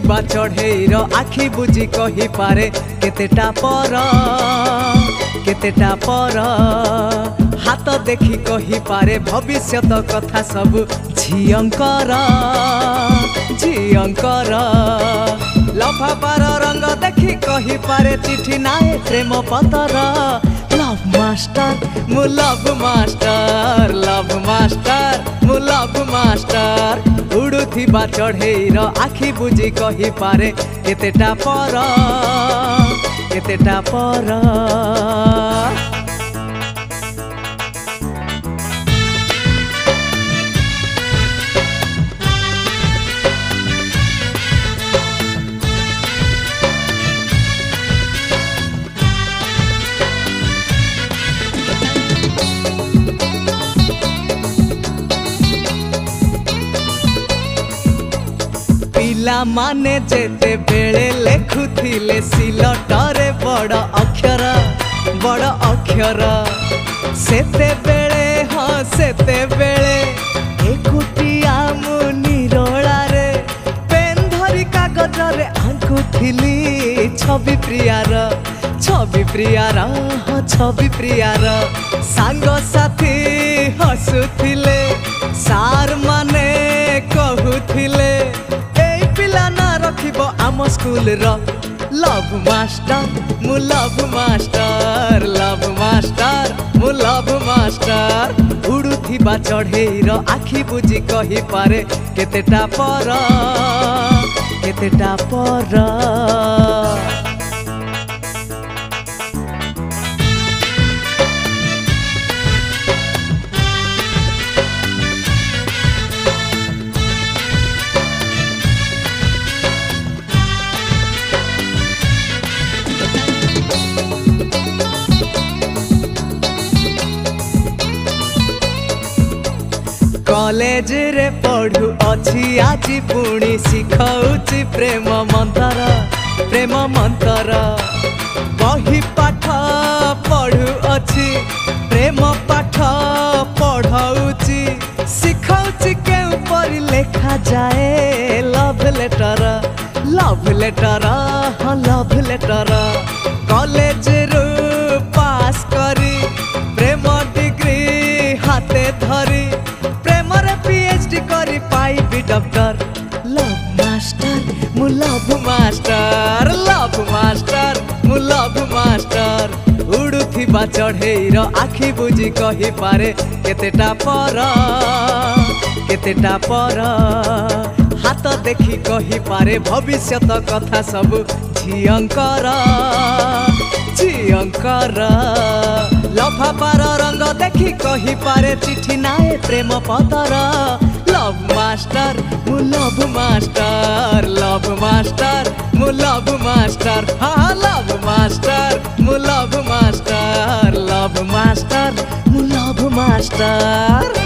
उड़ुथिबा चढ़ेईर आखि बुझी कहि पारे केतेटा पर हाथ देखी कहि पारे भविष्यत कथा सब झियंकर लफापार रंग देखी कहि पारे चिठी नाए प्रेम पतर लव मास्टर मु लव मास्टर लव मास्टर उड़ुथिबा चढ़ेईर आखि बुझी कहि पारे केतेटा पर पिला माने जेते बेले लेखुथिले सिलटरे बड़ अक्षर सेते बेले एकुटिया मु निरोला रे पेन धरी कागज रे आंकुथिली छवि प्रियार सांग साथी हसुथिले सार माने कहुथिले रखिबो आम स्कूल रो लव मास्टर मु लव मास्टर उड़ुथिबा चढ़ेईर आखि बुझी कहि पारे केतेटा पर कॉलेज रे पढ़ु अछि आजी पुणी शिखाउछि प्रेम मंतर बही पाठ पढ़ु अछि प्रेम पाठ पढ़ाउछि शिखाउछि के ऊपर लिखा जाए लव लेटर कॉलेज रू पास करी प्रेम डिग्री हाथे धरी PhD करी पाइबी डॉक्टर लव मास्टर मु लव मास्टर उड़ुथिबा चढ़ेईर आखि बुझी कहि पारे केतेटा पर हाथ देखी कहि पारे भविष्यत कथा सब झियंकर लफापार रंग देखी कहि पारे चिठी नाए प्रेम पतर लव मास्टर मु लव मास्टर हाँ लव मास्टर मु लव मास्टर